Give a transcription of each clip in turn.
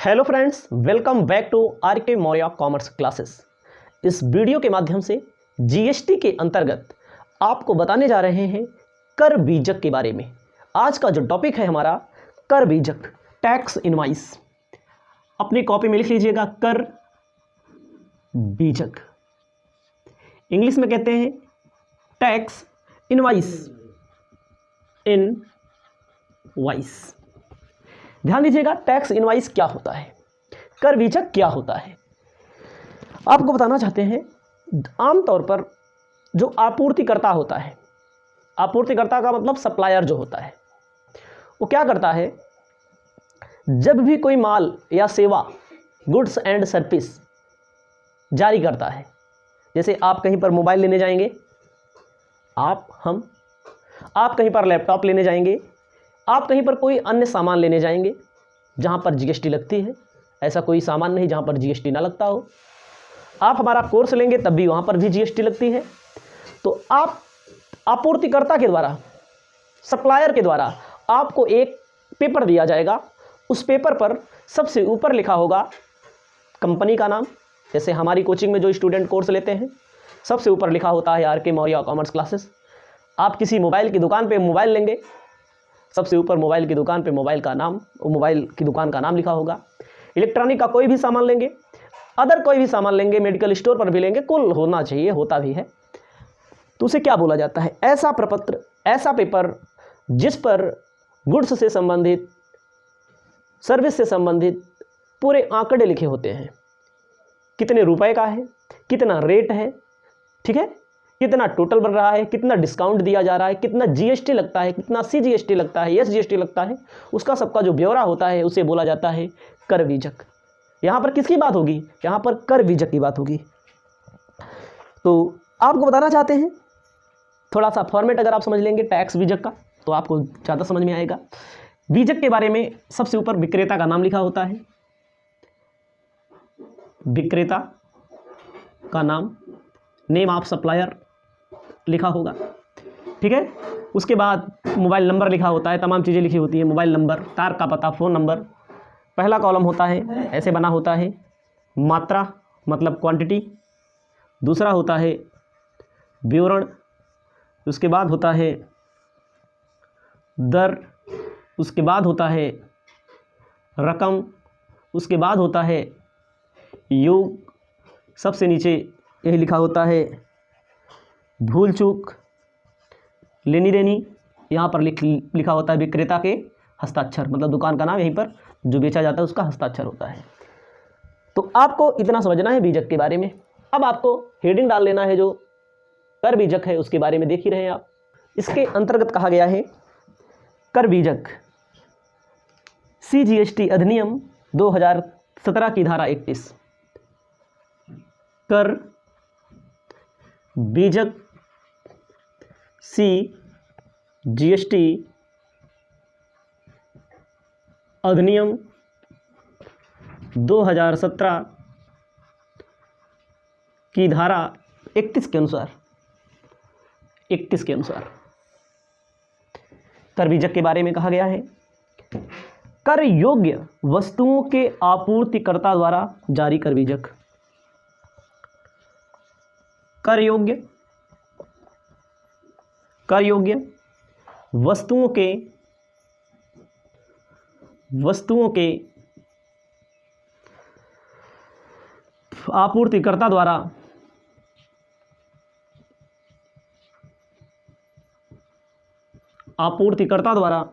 Hello friends, welcome back to R K Maurya commerce classes. इस video के माध्यम से जीएसटी के अंतर्गत आपको बताने जा रहे हैं कर बीजक के बारे में। आज का जो टॉपिक है हमारा कर बीजक, टैक्स इनवाइस। अपनी कॉपी में लिख लीजिएगा कर बीजक। इंग्लिश में कहते हैं टैक्स इनवाइस। ध्यान दीजिएगा, टैक्स इनवाइस क्या होता है, कर बीजक क्या होता है। आपको बताना चाहते हैं, आमतौर पर जो आपूर्तिकर्ता होता है, आपूर्तिकर्ता का मतलब सप्लायर जो होता है, वो क्या करता है, जब भी कोई माल या सेवा, गुड्स एंड सर्विस जारी करता है, जैसे आप कहीं पर मोबाइल लेने जाएंगे, आप कहीं पर लैपटॉप लेने जाएंगे, आप कहीं पर कोई अन्य सामान लेने जाएंगे जहाँ पर जीएसटी लगती है। ऐसा कोई सामान नहीं जहाँ पर जीएसटी ना लगता हो। आप हमारा कोर्स लेंगे तब भी वहाँ पर भी जीएसटी लगती है। तो आप आपूर्तिकर्ता के द्वारा, सप्लायर के द्वारा आपको एक पेपर दिया जाएगा। उस पेपर पर सबसे ऊपर लिखा होगा कंपनी का नाम। जैसे हमारी कोचिंग में जो स्टूडेंट कोर्स लेते हैं, सबसे ऊपर लिखा होता है are K Maurya commerce classes. आप किसी मोबाइल की दुकान पे मोबाइल लेंगे, सबसे ऊपर मोबाइल की दुकान पे मोबाइल की दुकान का नाम लिखा होगा। इलेक्ट्रॉनिक का कोई भी सामान लेंगे, अदर कोई भी सामान लेंगे, मेडिकल स्टोर पर भी लेंगे, कुल होना चाहिए, होता भी है। तो उसे क्या बोला जाता है, ऐसा प्रपत्र, ऐसा पेपर जिस पर गुड्स से संबंधित, सर्विस से संबंधित पूरे आंकड़े लिखे होते हैं। कितने रुपए का है, कितना रेट है, ठीक है, कितना टोटल बन रहा है, कितना डिस्काउंट दिया जा रहा है, कितना जीएसटी लगता है, कितना सीजीएसटी लगता है, एसजीएसटी लगता है, उसका सबका जो ब्यौरा होता है उसे बोला जाता है कर बीजक। यहाँ पर किसकी बात होगी, यहाँ पर कर बीजक की बात होगी। तो आपको बताना चाहते हैं, थोड़ा सा फॉर्मेट अगर आप समझ लेंगे टैक्स बीजक का तो आपको ज़्यादा समझ में आएगा। बीजक के बारे में सबसे ऊपर विक्रेता का नाम लिखा होता है, विक्रेता का नाम, नेम ऑफ सप्लायर लिखा होगा, ठीक है। उसके बाद मोबाइल नंबर लिखा होता है, तमाम चीज़ें लिखी होती है, मोबाइल नंबर, तार का पता, फ़ोन नंबर। पहला कॉलम होता है, ऐसे बना होता है, मात्रा मतलब क्वांटिटी। दूसरा होता है विवरण, उसके बाद होता है दर, उसके बाद होता है रकम, उसके बाद होता है योग, सबसे नीचे यही लिखा होता है भूल चूक, लेनी देनी। यहाँ पर लिखा होता है विक्रेता के हस्ताक्षर, मतलब दुकान का नाम, यहीं पर जो बेचा जाता है उसका हस्ताक्षर होता है। तो आपको इतना समझना है बीजक के बारे में। अब आपको हेडिंग डाल लेना है, जो कर बीजक है उसके बारे में देख ही रहे हैं आप। इसके अंतर्गत कहा गया है कर बीजक, सीजीएसटी अधिनियम 2017 की धारा 31, कर बीजक सीजीएसटी अधिनियम 2017 की धारा 31 के अनुसार, कर बीजक के बारे में कहा गया है, कर योग्य वस्तुओं के आपूर्तिकर्ता द्वारा जारी कर बीजक। कर योग्य वस्तुओं के आपूर्तिकर्ता द्वारा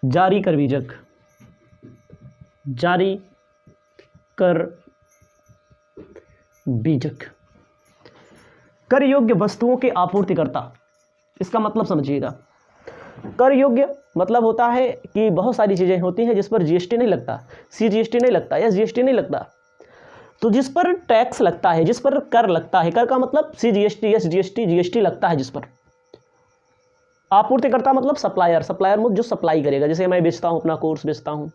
जारी कर बीजक, कर योग्य वस्तुओं के आपूर्तिकर्ता, इसका मतलब समझिएगा। कर योग्य मतलब होता है कि बहुत सारी चीज़ें होती हैं जिस पर जीएसटी नहीं लगता, सीजीएसटी नहीं लगता, एसजीएसटी नहीं लगता। तो जिस पर टैक्स लगता है, जिस पर कर लगता है, कर का मतलब सीजीएसटी, एसजीएसटी, जीएसटी लगता है, जिस पर आपूर्तिकर्ता मतलब सप्लायर जो सप्लाई करेगा। जैसे मैं बेचता हूँ, अपना कोर्स बेचता हूँ,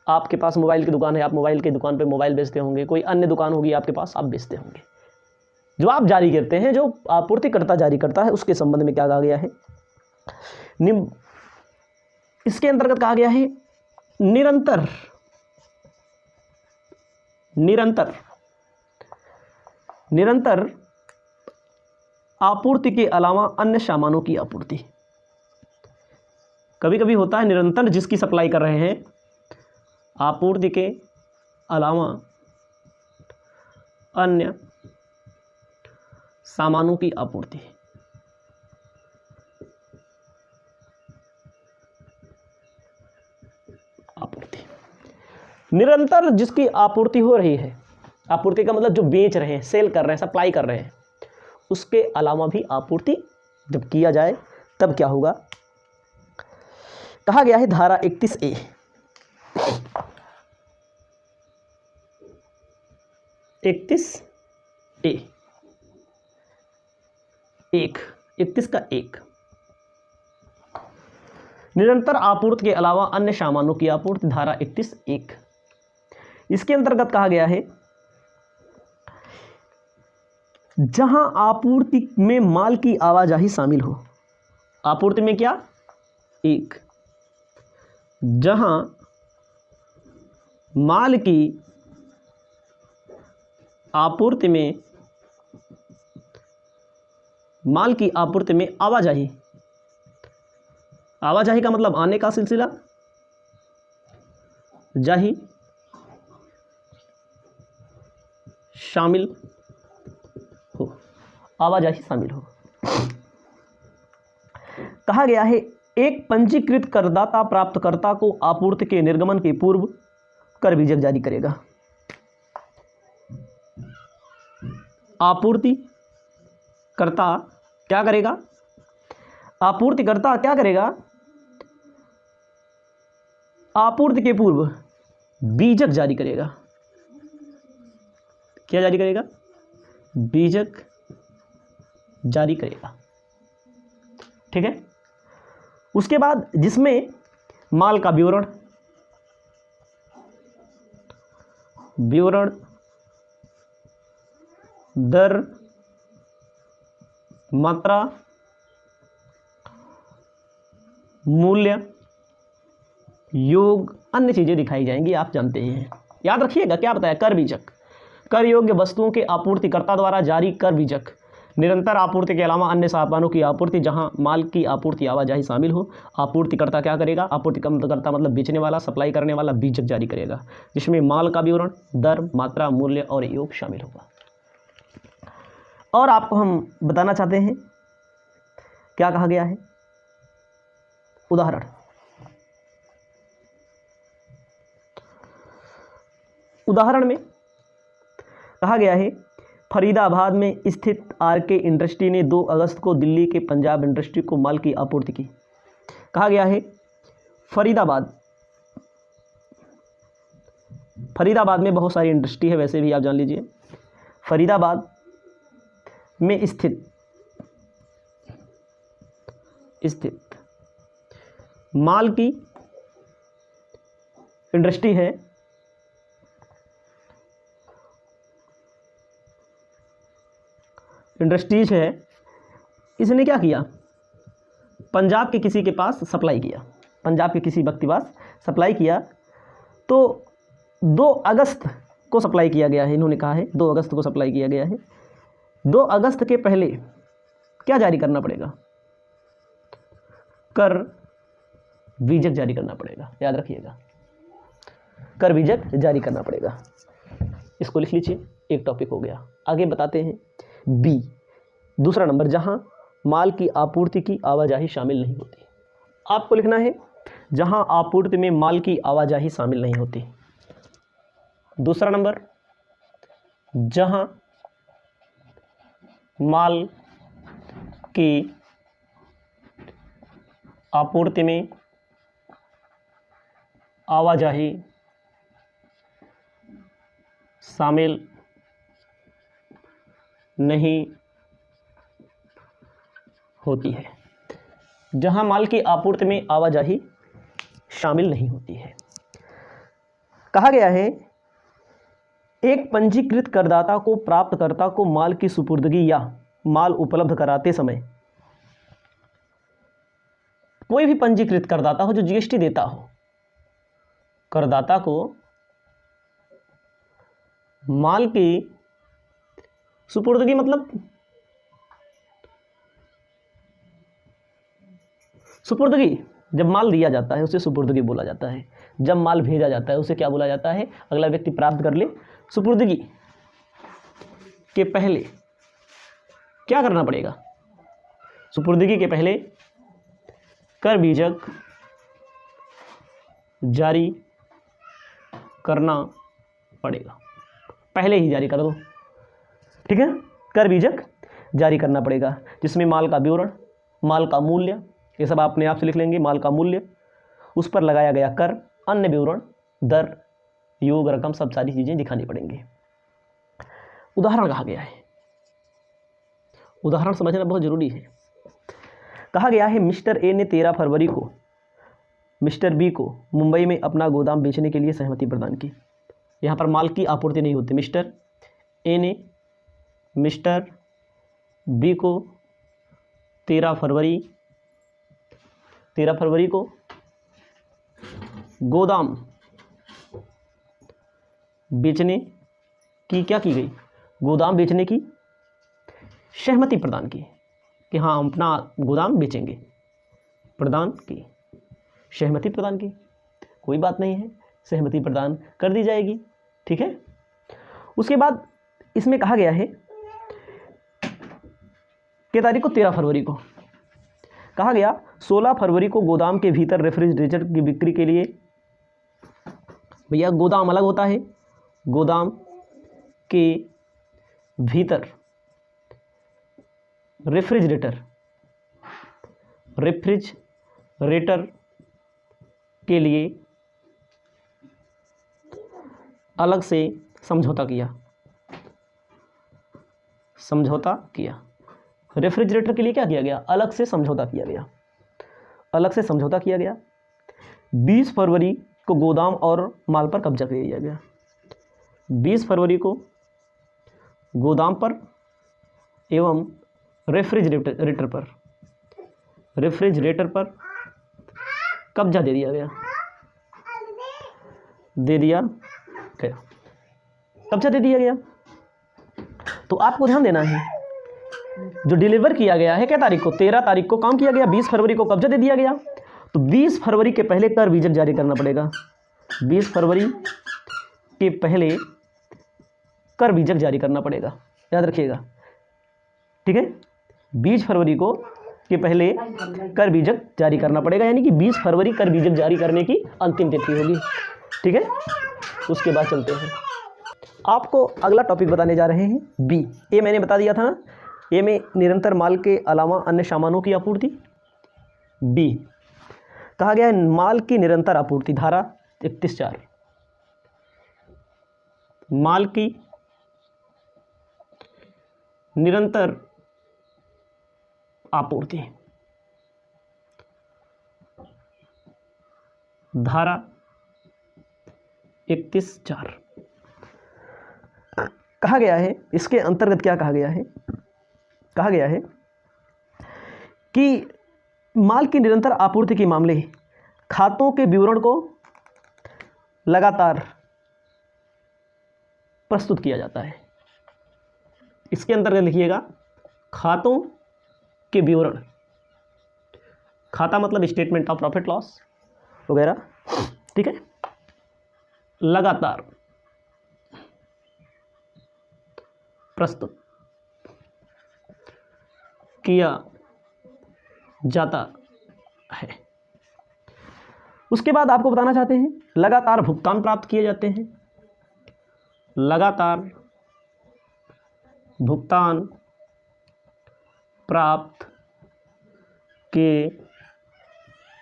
आपके पास मोबाइल की दुकान है, आप मोबाइल की दुकान पे मोबाइल बेचते होंगे, कोई अन्य दुकान होगी आपके पास, आप बेचते होंगे। जो आप जारी करते हैं, जो आपूर्तिकर्ता जारी करता है, उसके संबंध में क्या कहा गया है, इसके अंतर्गत कहा गया है निरंतर निरंतर निरंतर आपूर्ति के अलावा अन्य सामानों की आपूर्ति। कभी कभी होता है निरंतर जिसकी सप्लाई कर रहे हैं, आपूर्ति के अलावा अन्य सामानों की आपूर्ति। निरंतर जिसकी आपूर्ति हो रही है, आपूर्ति का मतलब जो बेच रहे हैं, सेल कर रहे हैं, सप्लाई कर रहे हैं, उसके अलावा भी आपूर्ति जब किया जाए तब क्या होगा। कहा गया है धारा 31A 31A 31 का 1 निरंतर आपूर्ति के अलावा अन्य सामानों की आपूर्ति, धारा 31(1). इसके अंतर्गत कहा गया है जहां आपूर्ति में माल की आवाजाही शामिल हो। आपूर्ति में क्या? 1, जहां माल की आपूर्ति में आवाजाही, आवाजाही का मतलब आने का सिलसिला, जाही शामिल हो, आवाजाही शामिल हो। कहा गया है एक पंजीकृत करदाता प्राप्तकर्ता को आपूर्ति के निर्गमन के पूर्व कर बीजक जारी करेगा। आपूर्तिकर्ता क्या करेगा? आपूर्तिकर्ता क्या करेगा? आपूर्ति के पूर्व बीजक जारी करेगा। क्या जारी करेगा? बीजक जारी करेगा। ठीक है। उसके बाद जिसमें माल का विवरण, दर, मात्रा, मूल्य, योग, अन्य चीजें दिखाई जाएंगी, आप जानते हैं। याद रखिएगा क्या बताया? कर बीजक, कर योग्य वस्तुओं के आपूर्तिकर्ता द्वारा जारी कर बीजक, निरंतर आपूर्ति के अलावा अन्य सामानों की आपूर्ति जहां माल की आपूर्ति आवाजाही शामिल हो। आपूर्तिकर्ता क्या करेगा? आपूर्तिकर्ता मतलब बेचने वाला, सप्लाई करने वाला बीजक जारी करेगा जिसमें माल का विवरण, दर, मात्रा, मूल्य और योग शामिल होगा। और आपको हम बताना चाहते हैं क्या कहा गया है। उदाहरण, उदाहरण में कहा गया है फरीदाबाद में स्थित आरके इंडस्ट्री ने 2 अगस्त को दिल्ली के पंजाब इंडस्ट्री को माल की आपूर्ति की। कहा गया है फरीदाबाद में बहुत सारी इंडस्ट्री है, वैसे भी आप जान लीजिए। फरीदाबाद में स्थित माल की इंडस्ट्री है, इंडस्ट्रीज है। इसने क्या किया? पंजाब के किसी के पास सप्लाई किया, पंजाब के किसी व्यक्ति पास सप्लाई किया। तो 2 अगस्त को सप्लाई किया गया है, इन्होंने कहा है 2 अगस्त को सप्लाई किया गया है। 2 अगस्त के पहले क्या जारी करना पड़ेगा? कर बीजक जारी करना पड़ेगा। याद रखिएगा, कर बीजक जारी करना पड़ेगा। इसको लिख लीजिए, एक टॉपिक हो गया। आगे बताते हैं बी, दूसरा नंबर, जहां माल की आपूर्ति की आवाजाही शामिल नहीं होती। आपको लिखना है जहां आपूर्ति में माल की आवाजाही शामिल नहीं होती। दूसरा नंबर, जहां माल की आपूर्ति में आवाजाही शामिल नहीं होती है। जहां माल की आपूर्ति में आवाजाही शामिल नहीं होती है। कहा गया है एक पंजीकृत करदाता को प्राप्तकर्ता को माल की सुपुर्दगी या माल उपलब्ध कराते समय, कोई भी पंजीकृत करदाता हो जो जीएसटी देता हो, करदाता को माल की सुपुर्दगी, मतलब सुपुर्दगी, जब माल दिया जाता है उसे सुपुर्दगी बोला जाता है। जब माल भेजा जाता है उसे क्या बोला जाता है? अगला व्यक्ति प्राप्त कर ले। सुपुर्दगी के पहले क्या करना पड़ेगा? सुपुर्दगी के पहले कर बीजक जारी करना पड़ेगा। पहले ही जारी कर दो, ठीक है। कर बीजक जारी करना पड़ेगा, जिसमें माल का विवरण, माल का मूल्य, ये सब अपने आप से लिख लेंगे। माल का मूल्य, उस पर लगाया गया कर, अन्य विवरण, दर, योग, रकम, सब सारी चीज़ें दिखानी पड़ेंगी। उदाहरण कहा गया है, उदाहरण समझना बहुत जरूरी है। कहा गया है मिस्टर ए ने 13 फरवरी को मिस्टर बी को मुंबई में अपना गोदाम बेचने के लिए सहमति प्रदान की। यहाँ पर माल की आपूर्ति नहीं होती। मिस्टर ए ने मिस्टर बी को 13 फरवरी को गोदाम बेचने की क्या की गई? गोदाम बेचने की सहमति प्रदान की कि हाँ हम अपना गोदाम बेचेंगे। प्रदान की, सहमति प्रदान की, कोई बात नहीं है, सहमति प्रदान कर दी जाएगी, ठीक है। उसके बाद इसमें कहा गया है कि तारीख को 13 फरवरी को कहा गया 16 फरवरी को गोदाम के भीतर रेफ्रिजरेटर की बिक्री के लिए, भैया गोदाम अलग होता है, गोदाम के भीतर रेफ्रिजरेटर के लिए अलग से समझौता किया। रेफ्रिजरेटर के लिए क्या किया गया? अलग से समझौता किया गया। 20 फरवरी को गोदाम और माल पर कब्जा कर लिया गया। 20 फरवरी को गोदाम पर एवं रेफ्रिजरेटर पर कब्जा दे दिया गया। कब्जा दे दिया गया। तो आपको ध्यान देना है, जो डिलीवर किया गया है क्या तारीख को? 13 तारीख को काम किया गया, 20 फरवरी को कब्जा दे दिया गया। तो 20 फरवरी के पहले कर बीजक जारी करना पड़ेगा। 20 फरवरी के पहले कर बीजक जारी करना पड़ेगा, याद रखिएगा, ठीक है। 20 फरवरी को के पहले कर बीजक जारी करना पड़ेगा, यानी कि 20 फरवरी कर बीजक जारी करने की अंतिम तिथि होगी, ठीक है। उसके बाद चलते हैं, आपको अगला टॉपिक बताने जा रहे हैं बी। ए मैंने बता दिया था ना, ए में निरंतर माल के अलावा अन्य सामानों की आपूर्ति। बी कहा गया है माल की निरंतर आपूर्ति, धारा 31(4), माल की निरंतर आपूर्ति, धारा 31(4) कहा गया है। इसके अंतर्गत क्या कहा गया है? कहा गया है कि माल की निरंतर आपूर्ति के मामले खातों के विवरण को लगातार प्रस्तुत किया जाता है। इसके अंतर्गत लिखिएगा खातों के विवरण, खाता मतलब स्टेटमेंट ऑफ प्रॉफिट लॉस वगैरह, ठीक है, लगातार प्रस्तुत किया जाता है। उसके बाद आपको बताना चाहते हैं लगातार भुगतान प्राप्त किए जाते हैं। लगातार भुगतान प्राप्त किए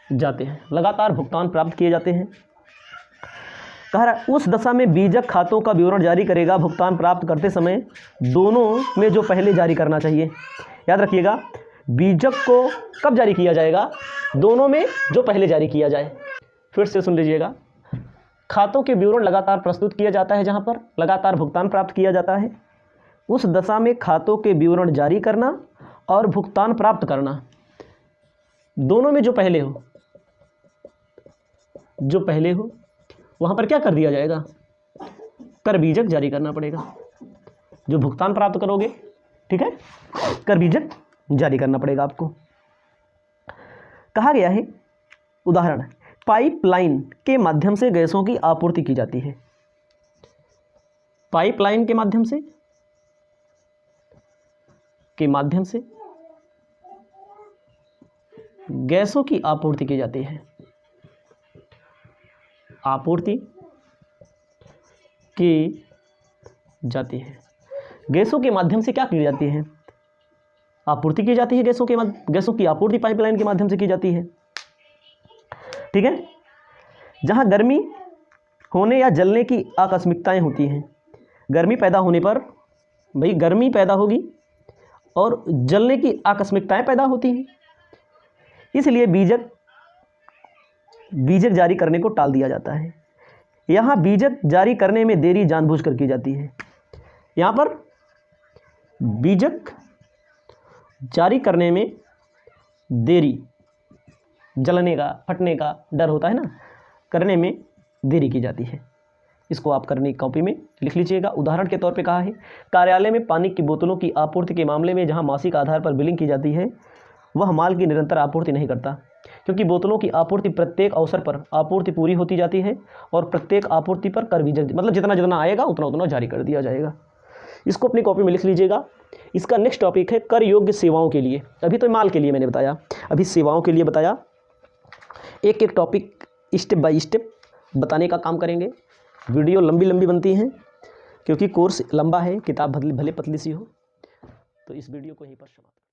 जाते हैं। लगातार भुगतान प्राप्त किए जाते हैं। कह रहा है उस दशा में बीजक खातों का विवरण जारी करेगा। भुगतान प्राप्त करते समय दोनों में जो पहले जारी करना चाहिए, याद रखिएगा, बीजक को कब जारी किया जाएगा? दोनों में जो पहले जारी किया जाए। फिर से सुन लीजिएगा, खातों के विवरण लगातार प्रस्तुत किया जाता है, जहां पर लगातार भुगतान प्राप्त किया जाता है। उस दशा में खातों के विवरण जारी करना और भुगतान प्राप्त करना, दोनों में जो पहले हो वहाँ पर क्या कर दिया जाएगा, कर बीजक जारी करना पड़ेगा। जो भुगतान प्राप्त करोगे, ठीक है, कर बीजक जारी करना पड़ेगा आपको। कहा गया है, उदाहरण, पाइपलाइन के माध्यम से गैसों की आपूर्ति की जाती है। पाइपलाइन के माध्यम से गैसों की आपूर्ति की जाती है। आपूर्ति की जाती है। गैसों के माध्यम से क्या की जाती है, आपूर्ति की जाती है। गैसों की आपूर्ति पाइपलाइन के माध्यम से की जाती है, ठीक है। जहां गर्मी होने या जलने की आकस्मिकताएं होती हैं, गर्मी पैदा होने पर, भाई गर्मी पैदा होगी और जलने की आकस्मिकताएं पैदा होती हैं, इसलिए बीजक जारी करने को टाल दिया जाता है। यहाँ बीजक जारी करने में देरी जानबूझकर की जाती है। यहाँ पर बीजक जारी करने में देरी, जलने का, फटने का डर होता है ना, करने में देरी की जाती है। इसको आप करने की कॉपी में लिख लीजिएगा। उदाहरण के तौर पे कहा है, कार्यालय में पानी की बोतलों की आपूर्ति के मामले में जहां मासिक आधार पर बिलिंग की जाती है, वह माल की निरंतर आपूर्ति नहीं करता, क्योंकि बोतलों की आपूर्ति प्रत्येक अवसर पर आपूर्ति पूरी होती जाती है और प्रत्येक आपूर्ति पर कर बीजक, मतलब जितना जितना आएगा उतना उतना जारी कर दिया जाएगा। इसको अपनी कॉपी में लिख लीजिएगा। इसका नेक्स्ट टॉपिक है कर योग्य सेवाओं के लिए। अभी तो माल के लिए मैंने बताया, अभी सेवाओं के लिए बताया। एक एक टॉपिक स्टेप बाय स्टेप बताने का काम करेंगे। वीडियो लंबी लंबी बनती हैं क्योंकि कोर्स लंबा है, किताब भले पतली सी हो। तो इस वीडियो को यहीं पर समाप्त।